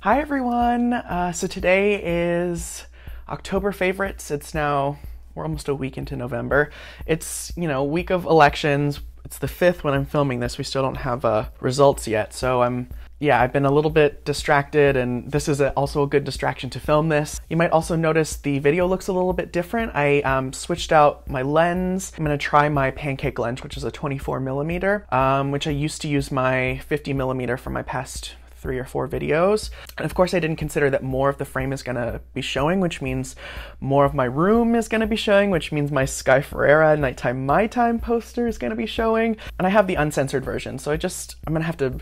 Hi everyone! So today is October favorites. We're almost a week into November. It's, week of elections. It's the 5th when I'm filming this. We still don't have results yet. So I've been a little bit distracted, and this is also a good distraction to film this. You might also notice the video looks a little bit different. I switched out my lens. I'm gonna try my pancake lens, which is a 24mm, which I used to use my 50mm for my past 3 or 4 videos. And of course I didn't consider that more of the frame is gonna be showing, which means more of my room is gonna be showing, which means my Sky Ferreira Nighttime My Time poster is gonna be showing. And I have the uncensored version, so I'm gonna have to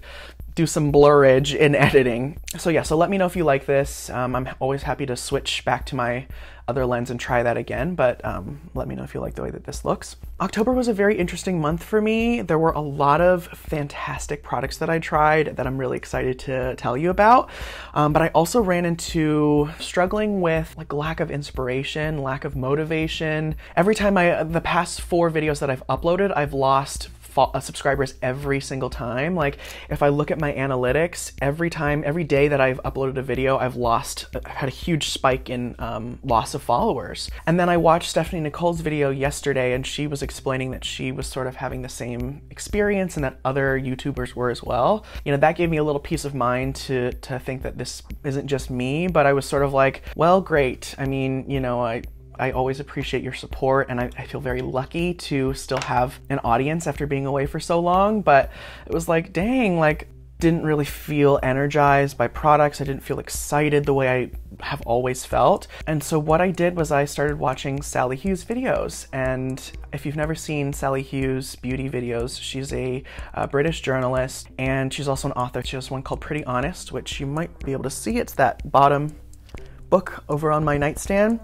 do some blurrage in editing. So let me know if you like this. I'm always happy to switch back to my other lens and try that again, but let me know if you like the way that this looks. October was a very interesting month for me. There were a lot of fantastic products that I tried that I'm really excited to tell you about, but I also ran into struggling with lack of inspiration, lack of motivation. Every time the past 4 videos that I've uploaded, I've lost subscribers every single time. If I look at my analytics, every day that I've uploaded a video, I've had a huge spike in loss of followers. And then I watched Stephanie Nicole's video yesterday, and she was explaining that she was sort of having the same experience and that other YouTubers were as well. That gave me a little peace of mind to think that this isn't just me, but I was sort of like, well, great. I mean, I always appreciate your support, and I feel very lucky to still have an audience after being away for so long, but it was like, dang, didn't really feel energized by products. I didn't feel excited the way I have always felt. And so what I did was I started watching Sali Hughes videos. And if you've never seen Sali Hughes beauty videos, she's a British journalist, and she's also an author. She has one called Pretty Honest, which you might be able to see. It's that bottom book over on my nightstand.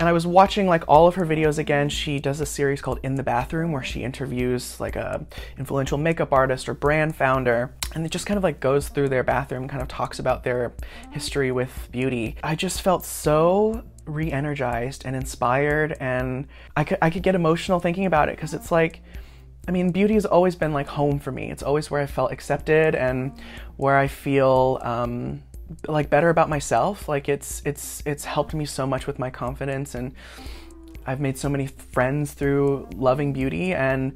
And I was watching all of her videos again. She does a series called In the Bathroom where she interviews a influential makeup artist or brand founder, and it just kind of goes through their bathroom, kind of talks about their history with beauty. I just felt so re-energized and inspired, and I could get emotional thinking about it, because it's beauty has always been home for me. It's always where I felt accepted and where I feel better about myself. It's helped me so much with my confidence, and I've made so many friends through loving beauty, and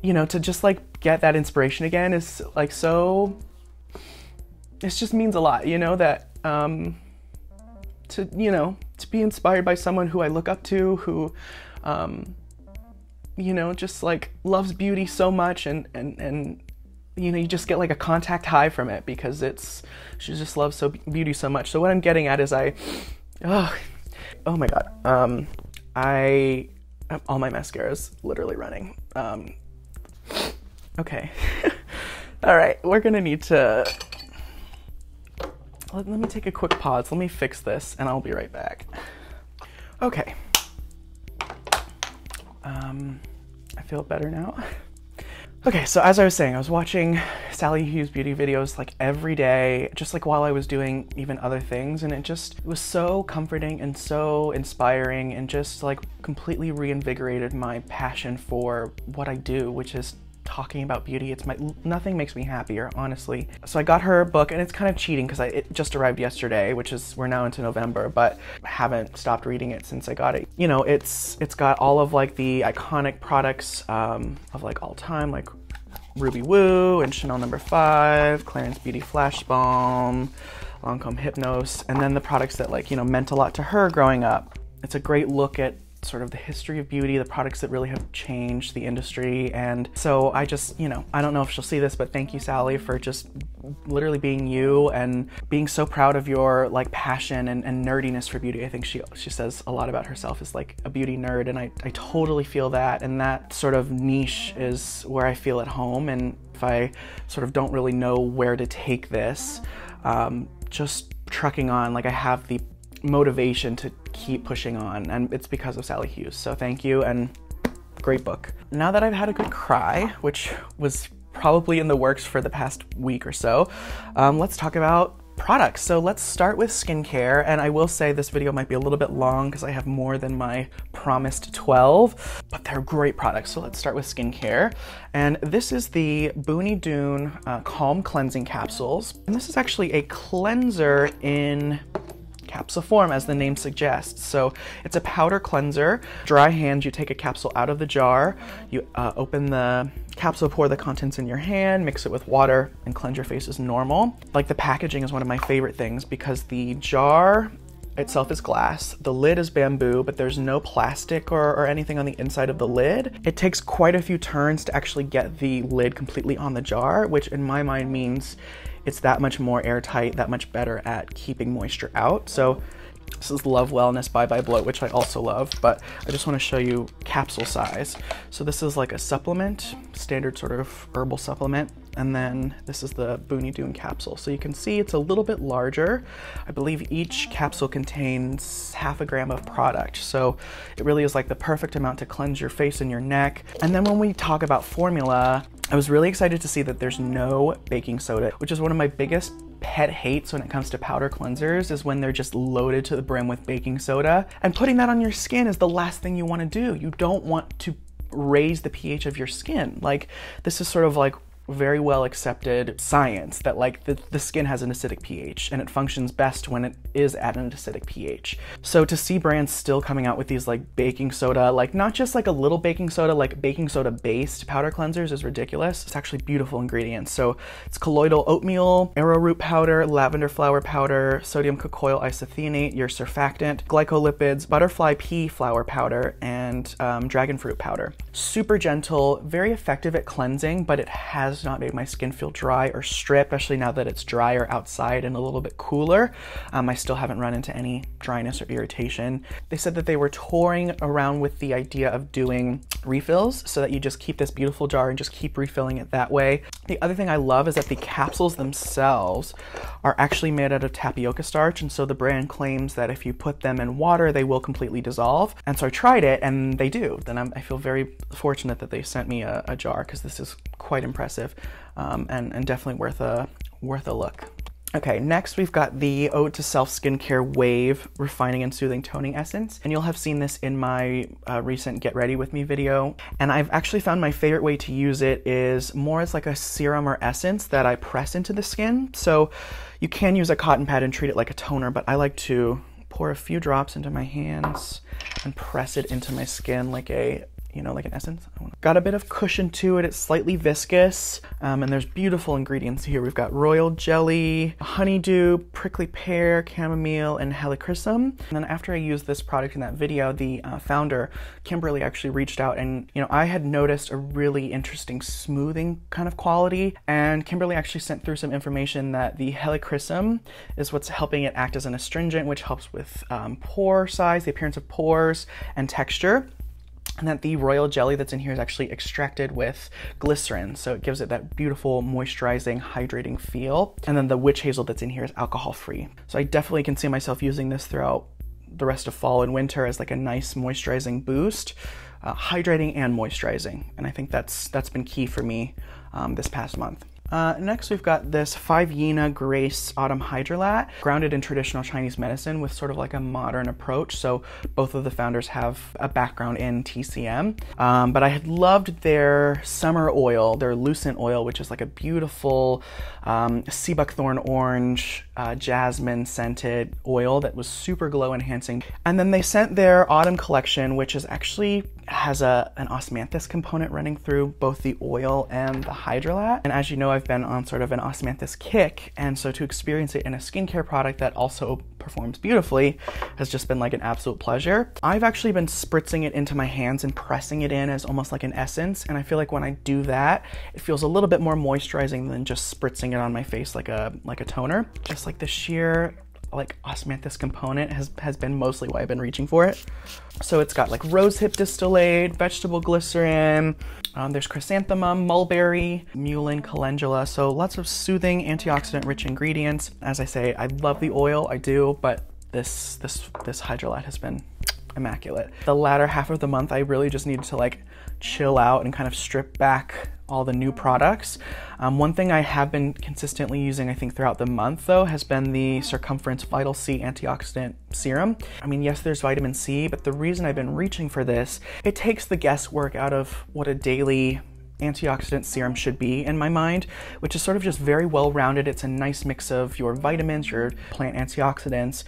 to just get that inspiration again is so, it just means a lot, that to be inspired by someone who I look up to, who just loves beauty so much, and you just get a contact high from it, because she just loves beauty so much. So what I'm getting at is oh my god, all my mascara's literally running. Okay. All right, we're gonna need to, let me take a quick pause. Let me fix this and I'll be right back. Okay. I feel better now. Okay, so as I was saying, I was watching Sali Hughes beauty videos every day, just while I was doing even other things, and it was so comforting and so inspiring, and just completely reinvigorated my passion for what I do, which is talking about beauty. Nothing makes me happier, honestly. So I got her book, and it's kind of cheating because it just arrived yesterday, we're now into November, but I haven't stopped reading it since I got it. It's got all of the iconic products of all time, Ruby Woo and Chanel No. 5, Clarins Beauty Flash Balm, Lancome Hypnose, and then the products that meant a lot to her growing up. It's a great look at sort of the history of beauty, the products that really have changed the industry. And so I just, I don't know if she'll see this, but thank you, Sally, for just literally being you and being so proud of your passion and nerdiness for beauty. I think she says a lot about herself as a beauty nerd, and I totally feel that, and that sort of niche is where I feel at home. And if I sort of don't really know where to take this, just trucking on, I have the motivation to keep pushing on, and it's because of Sali Hughes. So thank you, and great book. Now that I've had a good cry, which was probably in the works for the past week or so, let's talk about products. So let's start with skincare, and I will say this video might be a little bit long because I have more than my promised 12, but they're great products. So let's start with skincare, and this is the Booni Doon Calm Cleansing Capsules, and this is actually a cleanser in capsule form, as the name suggests. So it's a powder cleanser. Dry hands, you take a capsule out of the jar, you open the capsule, pour the contents in your hand, mix it with water, and cleanse your face as normal. Like, the packaging is one of my favorite things because the jar itself is glass, the lid is bamboo, but there's no plastic or anything on the inside of the lid. It takes quite a few turns to actually get the lid completely on the jar, which in my mind means it's that much more airtight, that much better at keeping moisture out. So this is Love Wellness Bye Bye Bloat, which I also love, but I just want to show you capsule size. So this is like a supplement, standard sort of herbal supplement, and then this is the Booni Doon capsule. So you can see it's a little bit larger. I believe each capsule contains half a gram of product. So it really is like the perfect amount to cleanse your face and your neck. And then when we talk about formula, I was really excited to see that there's no baking soda, which is one of my biggest pet hates when it comes to powder cleansers, is when they're just loaded to the brim with baking soda. And putting that on your skin is the last thing you want to do. You don't want to raise the pH of your skin. Like, this is sort of like very well accepted science that like the skin has an acidic pH and it functions best when it is at an acidic pH. So to see brands still coming out with these like baking soda, like not just like a little baking soda, like baking soda based powder cleansers is ridiculous. It's actually beautiful ingredients. So it's colloidal oatmeal, arrowroot powder, lavender flower powder, sodium cocoyl isothianate, your surfactant, glycolipids, butterfly pea flower powder, and dragon fruit powder. Super gentle, very effective at cleansing, but it has not made my skin feel dry or stripped, especially now that it's drier outside and a little bit cooler. I still haven't run into any dryness or irritation. They said that they were touring around with the idea of doing refills so that you just keep this beautiful jar and just keep refilling it that way. The other thing I love is that the capsules themselves are actually made out of tapioca starch, and so the brand claims that if you put them in water, they will completely dissolve. And so I tried it, and they do. Then I feel very fortunate that they sent me a jar, because this is quite impressive, and definitely worth a look. Okay, next we've got the Ode to Self Skincare Wave Refining and Soothing Toning Essence. And you'll have seen this in my recent Get Ready With Me video. And I've actually found my favorite way to use it is more as like a serum or essence that I press into the skin. So you can use a cotton pad and treat it like a toner, but I like to pour a few drops into my hands and press it into my skin like a, like an essence. Got a bit of cushion to it. It's slightly viscous, and there's beautiful ingredients here. We've got royal jelly, honeydew, prickly pear, chamomile, and helichrysum. And then after I used this product in that video, the founder, Kimberly, actually reached out, and I had noticed a really interesting smoothing kind of quality, and Kimberly actually sent through some information that the helichrysum is what's helping it act as an astringent, which helps with pore size, the appearance of pores, and texture. And that the royal jelly that's in here is actually extracted with glycerin, so it gives it that beautiful moisturizing, hydrating feel. And then the witch hazel that's in here is alcohol-free. So I definitely can see myself using this throughout the rest of fall and winter as like a nice moisturizing boost, hydrating and moisturizing. And I think that's been key for me this past month. Next, we've got this 5 Yina Grace Autumn Hydrolat, grounded in traditional Chinese medicine with sort of like a modern approach. So both of the founders have a background in TCM, but I had loved their summer oil, their Lucent oil, which is like a beautiful sea buckthorn orange, jasmine scented oil that was super glow enhancing. And then they sent their autumn collection, which is actually has an osmanthus component running through both the oil and the hydrolat. And as you know, I've been on sort of an osmanthus kick, and so to experience it in a skincare product that also performs beautifully has just been like an absolute pleasure. I've actually been spritzing it into my hands and pressing it in as almost like an essence, and I feel like when I do that, it feels a little bit more moisturizing than just spritzing it on my face like a toner. Just like the sheer like osmanthus component has been mostly why I've been reaching for it. So it's got like rosehip distillate, vegetable glycerin, there's chrysanthemum, mulberry, mullein, calendula, so lots of soothing, antioxidant rich ingredients. As I say, I love the oil, I do, but this hydrolat has been immaculate. The latter half of the month, I really just needed to like chill out and kind of strip back all the new products. One thing I have been consistently using, I think throughout the month though, has been the Circumference Vital C Antioxidant Serum. I mean, yes, there's vitamin C, but the reason I've been reaching for this, it takes the guesswork out of what a daily antioxidant serum should be in my mind, which is sort of just very well rounded. It's a nice mix of your vitamins, your plant antioxidants.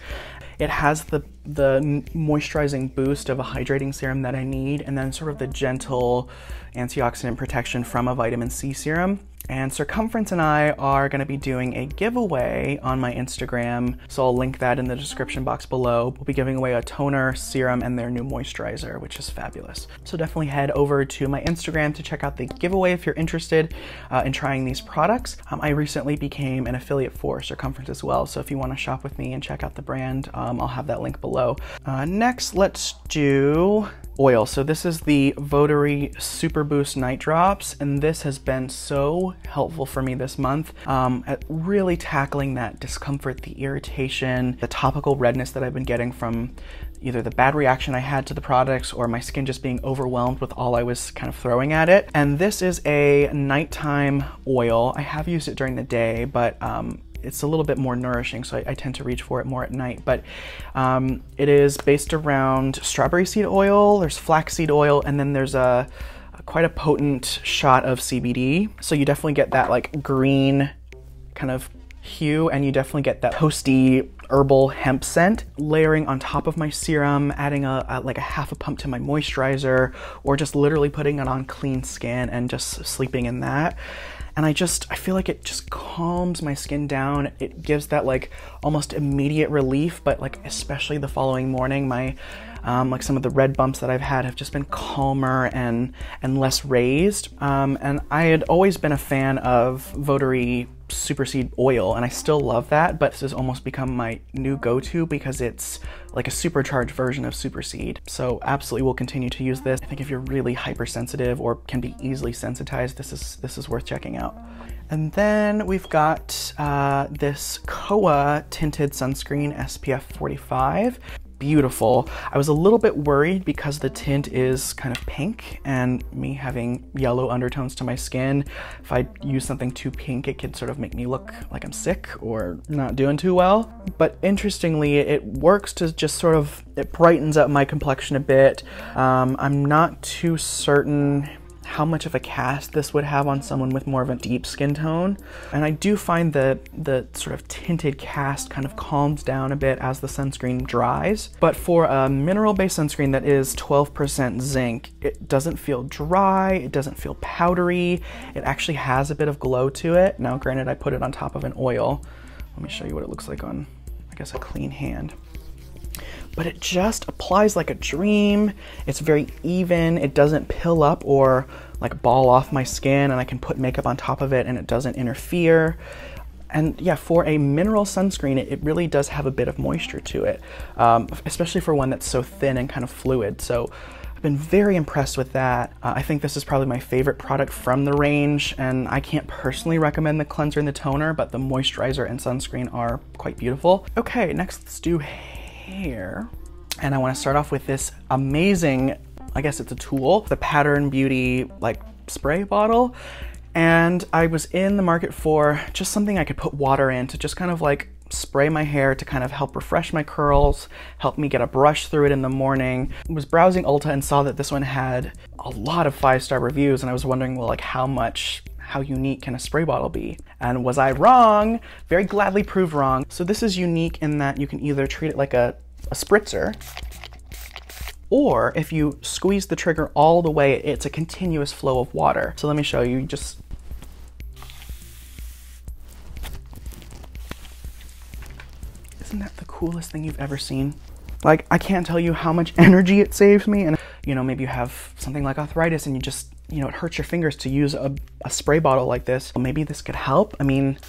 It has the moisturizing boost of a hydrating serum that I need, and then sort of the gentle antioxidant protection from a vitamin C serum. And Circumference and I are going to be doing a giveaway on my Instagram, so I'll link that in the description box below. We'll be giving away a toner, serum, and their new moisturizer, which is fabulous. So definitely head over to my Instagram to check out the giveaway if you're interested in trying these products. I recently became an affiliate for Circumference as well, so if you want to shop with me and check out the brand, I'll have that link below. Next, let's do oil. So this is the Votary Super Boost Night Drops, and this has been so helpful for me this month at really tackling that discomfort, the irritation, the topical redness that I've been getting from either the bad reaction I had to the products or my skin just being overwhelmed with all I was kind of throwing at it. And this is a nighttime oil. I have used it during the day, but it's a little bit more nourishing, so I tend to reach for it more at night. But it is based around strawberry seed oil, there's flaxseed oil, and then there's quite a potent shot of CBD. So you definitely get that like green kind of hue, and you definitely get that toasty herbal hemp scent. Layering on top of my serum, adding like a half a pump to my moisturizer, or just literally putting it on clean skin and just sleeping in that. And I feel like it just calms my skin down. It gives that like almost immediate relief, but like especially the following morning, my like some of the red bumps that I've had have just been calmer and less raised. And I had always been a fan of Votary Super Seed Oil, and I still love that, but this has almost become my new go-to because it's like a supercharged version of Super Seed. So absolutely will continue to use this. I think if you're really hypersensitive or can be easily sensitized, this is worth checking out. And then we've got this KOA Tinted Sunscreen SPF 45. Beautiful. I was a little bit worried because the tint is kind of pink, and me having yellow undertones to my skin, if I use something too pink, it could sort of make me look like I'm sick or not doing too well. But interestingly, it works to just sort of, it brightens up my complexion a bit. I'm not too certain how much of a cast this would have on someone with more of a deep skin tone. And I do find that the sort of tinted cast kind of calms down a bit as the sunscreen dries. But for a mineral-based sunscreen that is 12% zinc, it doesn't feel dry, it doesn't feel powdery, it actually has a bit of glow to it. Now granted, I put it on top of an oil. Let me show you what it looks like on, I guess, a clean hand. But it just applies like a dream. It's very even. It doesn't pill up or like ball off my skin, and I can put makeup on top of it and it doesn't interfere. And yeah, for a mineral sunscreen, it really does have a bit of moisture to it, especially for one that's so thin and kind of fluid. So I've been very impressed with that. I think this is probably my favorite product from the range, and I can't personally recommend the cleanser and the toner, but the moisturizer and sunscreen are quite beautiful. Okay, next let's do hair. And I want to start off with this amazing, I guess it's a tool, the Pattern Beauty like spray bottle. And I was in the market for just something I could put water in to just kind of like spray my hair to kind of help refresh my curls, help me get a brush through it in the morning. I was browsing Ulta and saw that this one had a lot of 5-star reviews, and I was wondering, well, like how unique can a spray bottle be? And was I wrong? Very gladly proved wrong. So this is unique in that you can either treat it like a spritzer, or if you squeeze the trigger all the way, it's a continuous flow of water. So let me show you. Just isn't that the coolest thing you've ever seen? Like, I can't tell you how much energy it saves me. And you know, maybe you have something like arthritis and you just, you know, it hurts your fingers to use a spray bottle like this. Well, maybe this could help. I mean,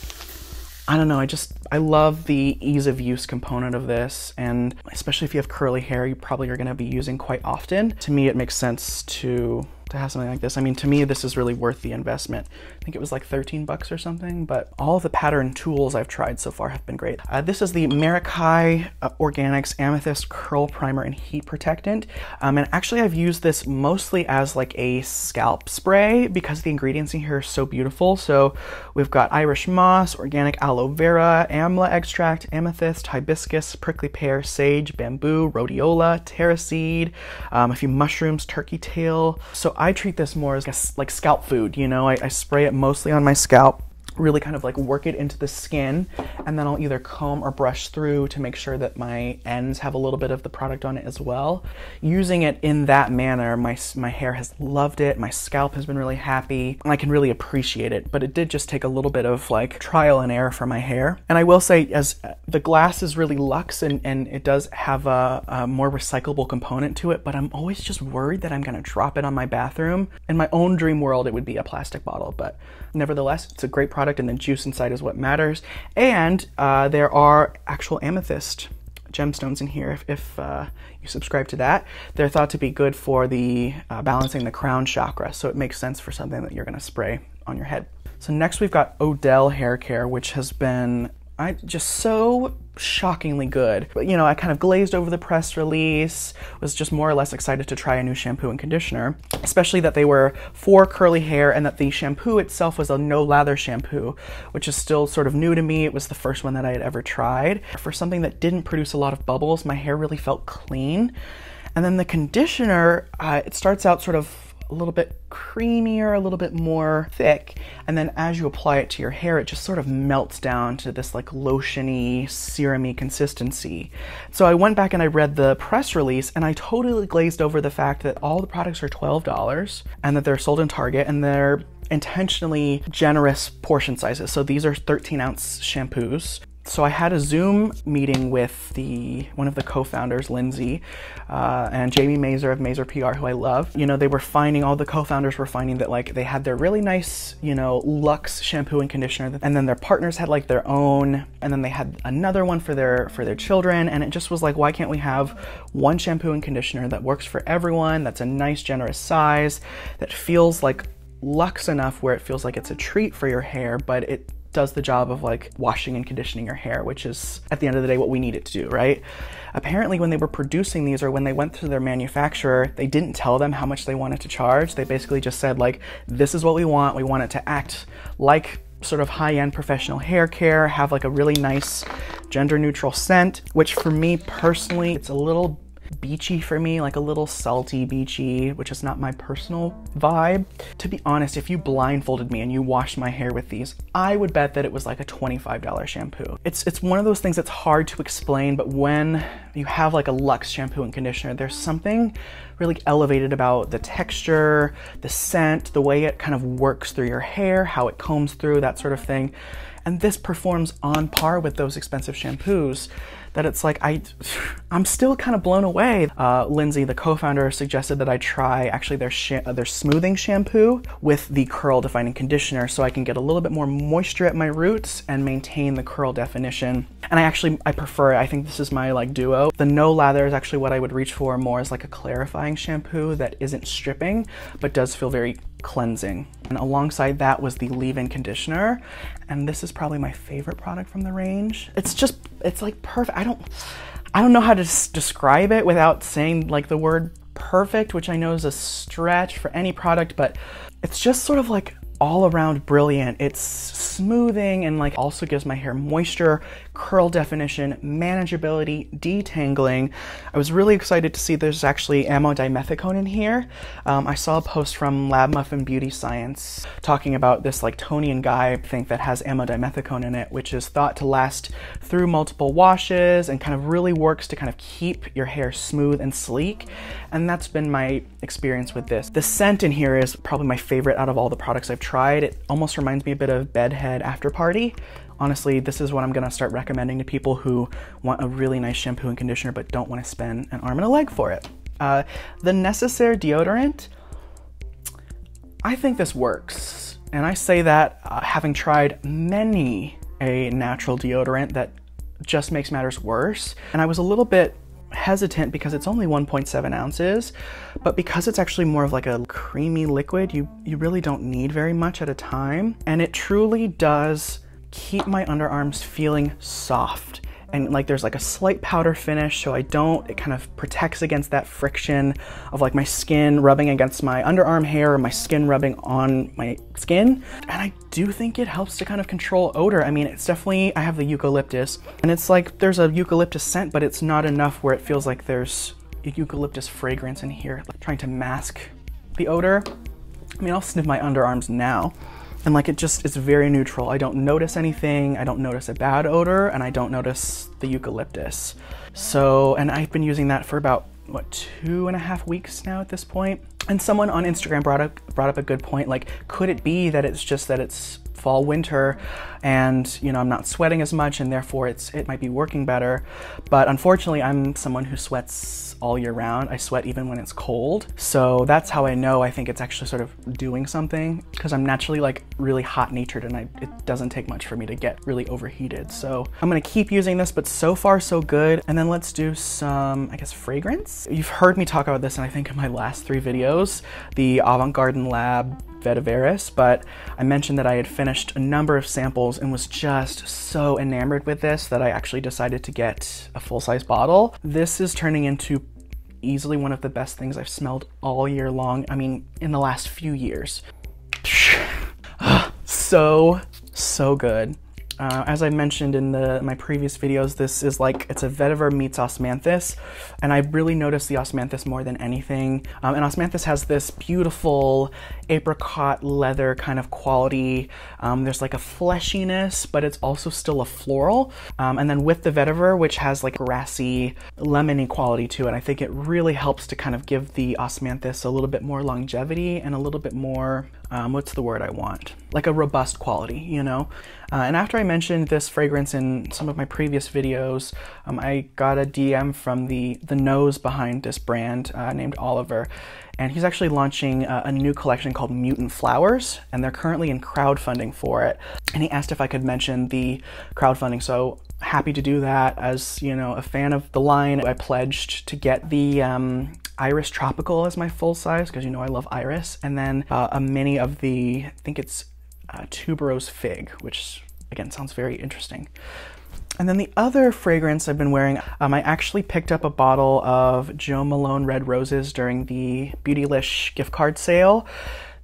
I don't know, I love the ease of use component of this, and especially if you have curly hair, you probably are gonna be using quite often. To me, it makes sense to to have something like this. I mean, to me, this is really worth the investment. I think it was like 13 bucks or something, but all of the pattern tools I've tried so far have been great. This is the Meraki Organics Amethyst Curl Primer and Heat Protectant. And actually I've used this mostly as like a scalp spray because the ingredients in here are so beautiful. So we've got Irish moss, organic aloe vera, amla extract, amethyst, hibiscus, prickly pear, sage, bamboo, rhodiola, terraseed, a few mushrooms, turkey tail. So I treat this more as like scalp food, you know. I spray it mostly on my scalp, really kind of like work it into the skin, and then I'll either comb or brush through to make sure that my ends have a little bit of the product on it as well. Using it in that manner, my hair has loved it, my scalp has been really happy, and I can really appreciate it, but it did just take a little bit of like trial and error for my hair. And I will say, as the glass is really luxe and it does have a more recyclable component to it, but I'm always just worried that I'm gonna drop it on my bathroom. In my own dream world, it would be a plastic bottle, but nevertheless, it's a great product, and the juice inside is what matters. And there are actual amethyst gemstones in here. If you subscribe to that, they're thought to be good for the balancing the crown chakra, so it makes sense for something that you're going to spray on your head. So next we've got Odele hair care, which has been just so shockingly good. But you know, I kind of glazed over the press release, was just more or less excited to try a new shampoo and conditioner, especially that they were for curly hair and that the shampoo itself was a no-lather shampoo, which is still sort of new to me. It was the first one that I had ever tried. For something that didn't produce a lot of bubbles, my hair really felt clean. And then the conditioner, it starts out sort of a little bit creamier, a little bit more thick, and then as you apply it to your hair, it just sort of melts down to this like lotiony, serum-y consistency. So I went back and I read the press release, and I totally glazed over the fact that all the products are $12 and that they're sold in Target, and they're intentionally generous portion sizes. So these are 13-ounce shampoos. So I had a Zoom meeting with one of the co-founders, Lindsay, and Jamie Mazur of Mazur PR, who I love. You know, all the co-founders were finding that like they had their really nice, you know, luxe shampoo and conditioner, and then their partners had like their own, and then they had another one for their children, and it just was like, why can't we have one shampoo and conditioner that works for everyone, that's a nice generous size, that feels like luxe enough where it feels like it's a treat for your hair, but it does the job of like washing and conditioning your hair, which is at the end of the day what we need it to do, right? Apparently when they were producing these, or when they went to their manufacturer, they didn't tell them how much they wanted to charge. They basically just said like, this is what we want it to act like sort of high-end professional hair care, have like a really nice gender neutral scent, which for me personally, it's a little beachy for me, like a little salty beachy, which is not my personal vibe. To be honest, if you blindfolded me and you washed my hair with these, I would bet that it was like a $25 shampoo. It's one of those things that's hard to explain, but when you have like a luxe shampoo and conditioner, there's something really elevated about the texture, the scent, the way it kind of works through your hair, how it combs through, that sort of thing. And this performs on par with those expensive shampoos, that it's like, I'm still kind of blown away. Lindsay, the co-founder, suggested that I try actually their smoothing shampoo with the curl defining conditioner, so I can get a little bit more moisture at my roots and maintain the curl definition. And I prefer it. I think this is my like duo. The no-lather is actually what I would reach for more as like a clarifying shampoo that isn't stripping, but does feel very cleansing. And alongside that was the leave-in conditioner, and this is probably my favorite product from the range. It's like perfect. I don't know how to describe it without saying like the word perfect, which I know is a stretch for any product, but it's just sort of like all around brilliant. It's smoothing and like also gives my hair moisture, curl definition, manageability, detangling. I was really excited to see there's actually amodimethicone in here. I saw a post from Lab Muffin Beauty Science talking about this like Tonian guy, I think, that has amodimethicone in it, which is thought to last through multiple washes and kind of really works to kind of keep your hair smooth and sleek. And that's been my experience with this. The scent in here is probably my favorite out of all the products I've tried. It almost reminds me a bit of Bedhead After Party. Honestly, this is what I'm gonna start recommending to people who want a really nice shampoo and conditioner but don't want to spend an arm and a leg for it. The Nécessaire deodorant, I think this works. And I say that having tried many a natural deodorant that just makes matters worse. And I was a little bit hesitant because it's only 1.7 ounces, but because it's actually more of like a creamy liquid, you really don't need very much at a time. And it truly does keep my underarms feeling soft. And like there's like a slight powder finish, so it kind of protects against that friction of like my skin rubbing against my underarm hair or my skin rubbing on my skin. And I do think it helps to kind of control odor. I mean, it's definitely, I have the eucalyptus, and it's like there's a eucalyptus scent, but it's not enough where it feels like there's a eucalyptus fragrance in here, like trying to mask the odor. I mean, I'll sniff my underarms now, and like it's very neutral. I don't notice anything. I don't notice a bad odor, and I don't notice the eucalyptus. So, and I've been using that for about, what, 2.5 weeks now at this point. And someone on Instagram brought up a good point. Like, could it be that it's just that it's fall, winter, and you know, I'm not sweating as much, and therefore it might be working better? But unfortunately, I'm someone who sweats all year round. I sweat even when it's cold. So that's how I know I think it's actually sort of doing something, because I'm naturally like really hot natured, and it doesn't take much for me to get really overheated. So I'm gonna keep using this, but so far so good. And then let's do some, I guess, fragrance. You've heard me talk about this, and I think in my last 3 videos, the Avant Lab Vetiverus, but I mentioned that I had finished a number of samples and was just so enamored with this that I actually decided to get a full-size bottle. This is turning into easily one of the best things I've smelled all year long. I mean, in the last few years. So good. As I mentioned in my previous videos, this is like, it's a vetiver meets osmanthus, and I really noticed the osmanthus more than anything. And osmanthus has this beautiful apricot leather kind of quality. There's like a fleshiness, but it's also still a floral. And then with the vetiver, which has like grassy, lemony quality to it, I think it really helps to kind of give the osmanthus a little bit more longevity and a little bit more, what's the word I want? Like a robust quality, you know? And after I mentioned this fragrance in some of my previous videos, I got a DM from the nose behind this brand named Oliver, and he's actually launching a new collection called Mutant Flowers, and they're currently in crowdfunding for it. And he asked if I could mention the crowdfunding, so happy to do that. As you know, a fan of the line, I pledged to get the Iris Tropical as my full size, because you know I love Iris, and then a mini of the, I think it's Tuberose Fig, which again sounds very interesting. And then the other fragrance I've been wearing, I actually picked up a bottle of Jo Malone Red Roses during the Beautylish gift card sale.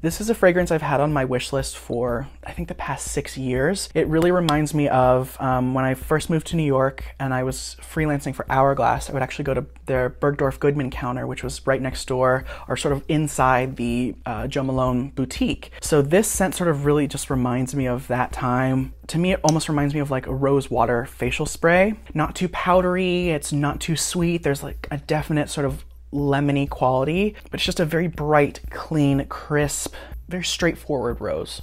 This is a fragrance I've had on my wish list for, I think, the past 6 years. It really reminds me of when I first moved to New York and I was freelancing for Hourglass. I would actually go to their Bergdorf Goodman counter, which was right next door, or sort of inside the Jo Malone boutique. So this scent sort of really just reminds me of that time. To me, it almost reminds me of like a rose water facial spray. Not too powdery, it's not too sweet. There's like a definite sort of lemony quality, but it's just a very bright, clean, crisp, very straightforward rose.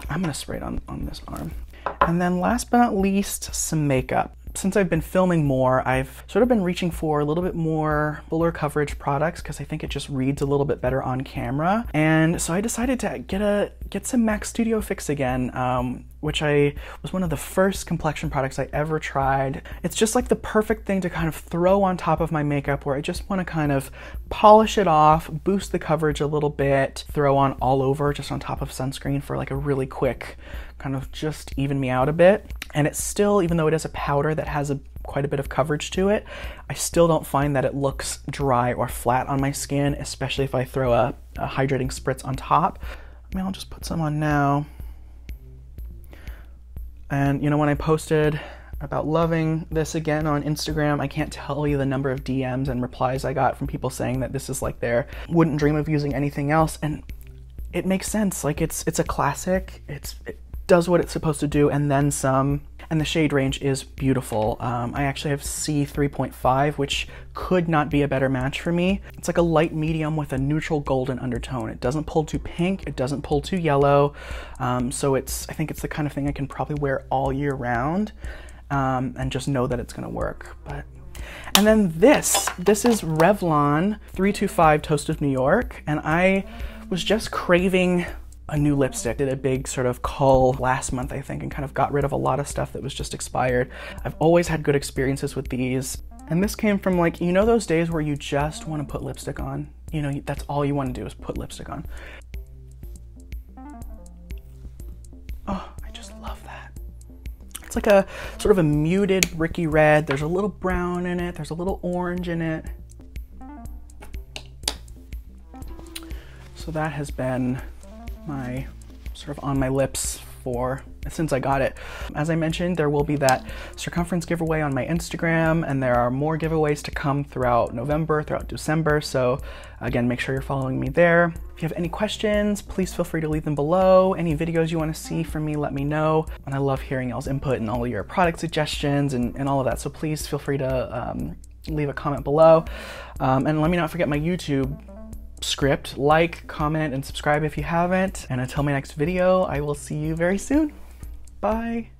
I'm gonna spray it on this arm. And then last but not least, some makeup. Since I've been filming more, I've sort of been reaching for a little bit more fuller coverage products because I think it just reads a little bit better on camera. And so I decided to get some MAC Studio Fix again, which was one of the first complexion products I ever tried. It's just like the perfect thing to kind of throw on top of my makeup, where I just want to kind of polish it off, boost the coverage a little bit, throw on all over just on top of sunscreen for like a really quick kind of just even me out a bit. And it's still, even though it is a powder that has quite a bit of coverage to it, I still don't find that it looks dry or flat on my skin, especially if I throw a hydrating spritz on top. I mean, I'll just put some on now. And you know, when I posted about loving this again on Instagram, I can't tell you the number of DMs and replies I got from people saying that this is like their wouldn't dream of using anything else. And it makes sense. Like it's a classic. It does what it's supposed to do and then some. And the shade range is beautiful. I actually have C3.5, which could not be a better match for me. It's like a light medium with a neutral golden undertone. It doesn't pull too pink, it doesn't pull too yellow. So I think it's the kind of thing I can probably wear all year round and just know that it's gonna work. And then this is Revlon 325 Toast of New York, and I was just craving a new lipstick. Did a big sort of cull last month, I think, and kind of got rid of a lot of stuff that was just expired. I've always had good experiences with these, And this came from, like, you know those days where you just want to put lipstick on? You know, that's all you want to do is put lipstick on. Oh, I just love that. It's like a sort of a muted bricky red. There's a little brown in it. There's a little orange in it. So that has been my sort of on my lips since I got it. As I mentioned, there will be that Circumference giveaway on my Instagram, and there are more giveaways to come throughout November, throughout December. So again, make sure you're following me there. If you have any questions, please feel free to leave them below. Any videos you want to see from me, let me know. And I love hearing y'all's input and all of your product suggestions and all of that. So please feel free to leave a comment below. And let me not forget my YouTube script. Like, comment, and subscribe if you haven't. And until my next video, I will see you very soon. Bye.